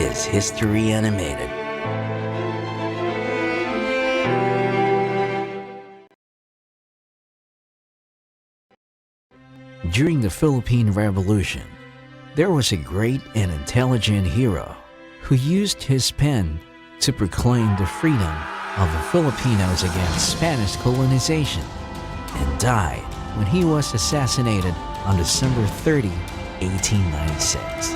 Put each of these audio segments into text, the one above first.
is History Animated. During the Philippine Revolution, there was a great and intelligent hero who used his pen to proclaim the freedom of the Filipinos against Spanish colonization, and died when he was assassinated on December 30, 1896.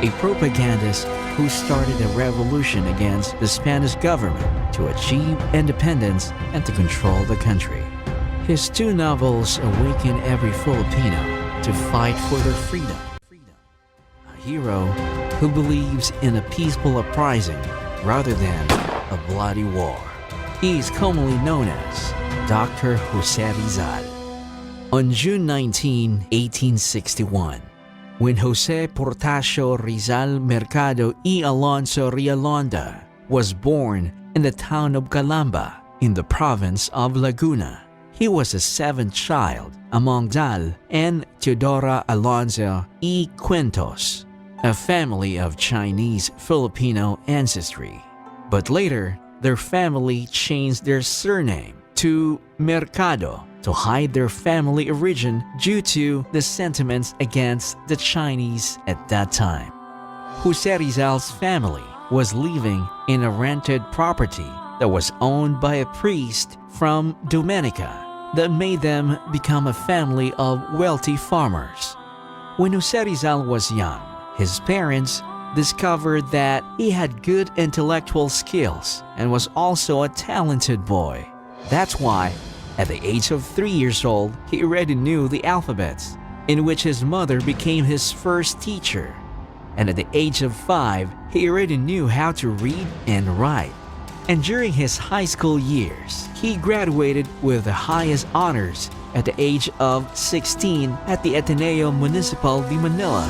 A propagandist who started a revolution against the Spanish government to achieve independence and to control the country. His two novels awaken every Filipino to fight for their freedom. A hero who believes in a peaceful uprising rather than a bloody war. He is commonly known as Dr. Jose Rizal. On June 19, 1861, when Jose Portasio Rizal Mercado y Alonso Realonda was born in the town of Calamba in the province of Laguna, he was the seventh child among Dal and Teodora Alonso y Quintos, a family of Chinese-Filipino ancestry. But later, their family changed their surname to Mercado to hide their family origin due to the sentiments against the Chinese at that time. Jose Rizal's family was living in a rented property that was owned by a priest from Dominica that made them become a family of wealthy farmers. When Jose Rizal was young, his parents discovered that he had good intellectual skills and was also a talented boy. That's why, at the age of 3 years old, he already knew the alphabets, in which his mother became his first teacher. And at the age of 5, he already knew how to read and write. And during his high school years, he graduated with the highest honors at the age of 16 at the Ateneo Municipal de Manila.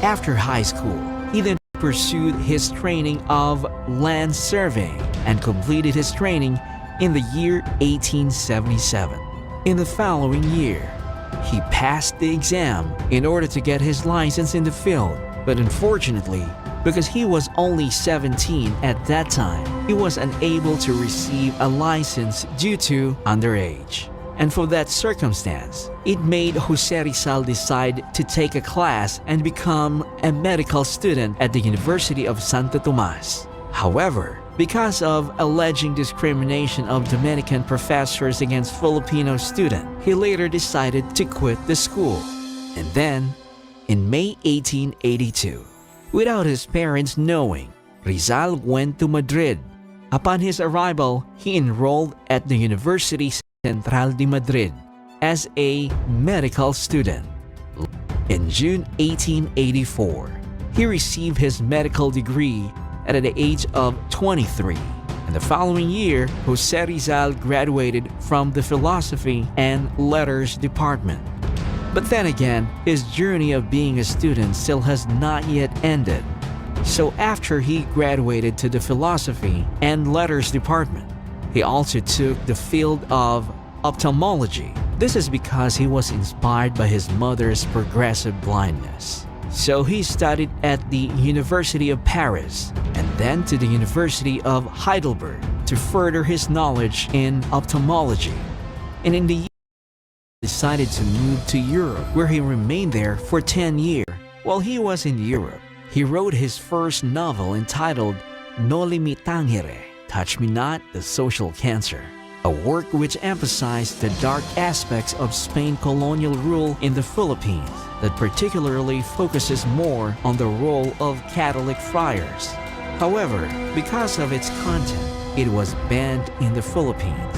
After high school, he then pursued his training of land surveying and completed his training in the year 1877. In the following year, he passed the exam in order to get his license in the field, but unfortunately, because he was only 17 at that time, he was unable to receive a license due to underage. And for that circumstance, it made Jose Rizal decide to take a class and become a medical student at the University of Santo Tomas. However, because of alleging discrimination of Dominican professors against Filipino students, he later decided to quit the school. And then, in May 1882, without his parents knowing, Rizal went to Madrid. Upon his arrival, he enrolled at the University Central de Madrid as a medical student. In June 1884, he received his medical degree at the age of 23. And the following year, Jose Rizal graduated from the Philosophy and Letters Department. But then again, his journey of being a student still has not yet ended. So after he graduated to the Philosophy and Letters Department, he also took the field of ophthalmology. This is because he was inspired by his mother's progressive blindness. So he studied at the University of Paris and then to the University of Heidelberg to further his knowledge in ophthalmology. And in the year, he decided to move to Europe, where he remained there for 10 years. While he was in Europe, he wrote his first novel entitled Noli Me Tangere, Touch Me Not, the Social Cancer, a work which emphasized the dark aspects of Spain's colonial rule in the Philippines that particularly focuses more on the role of Catholic friars. However, because of its content, it was banned in the Philippines.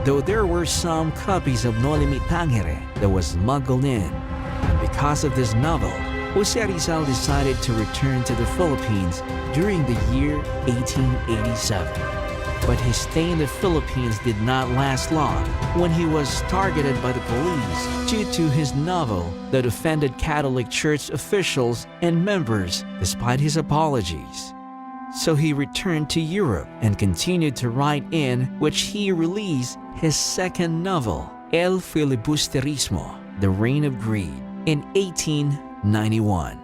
Though there were some copies of Noli Me Tangere that was smuggled in, and because of this novel, Jose Rizal decided to return to the Philippines during the year 1887. But his stay in the Philippines did not last long when he was targeted by the police due to his novel that offended Catholic Church officials and members despite his apologies. So he returned to Europe and continued to write, in which he released his second novel, El Filibusterismo, The Reign of Greed, in 1891.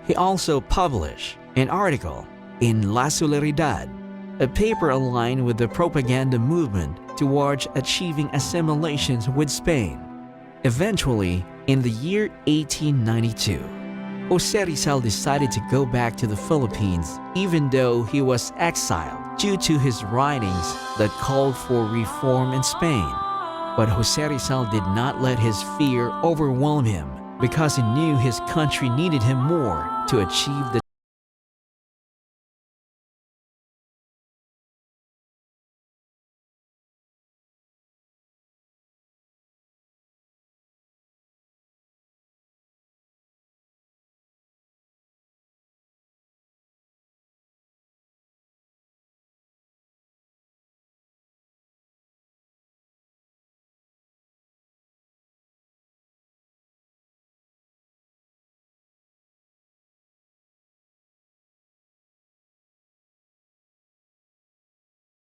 He also published An article in La Solidaridad, a paper aligned with the propaganda movement towards achieving assimilations with Spain. Eventually, in the year 1892, Jose Rizal decided to go back to the Philippines even though he was exiled due to his writings that called for reform in Spain. But Jose Rizal did not let his fear overwhelm him because he knew his country needed him more to achieve the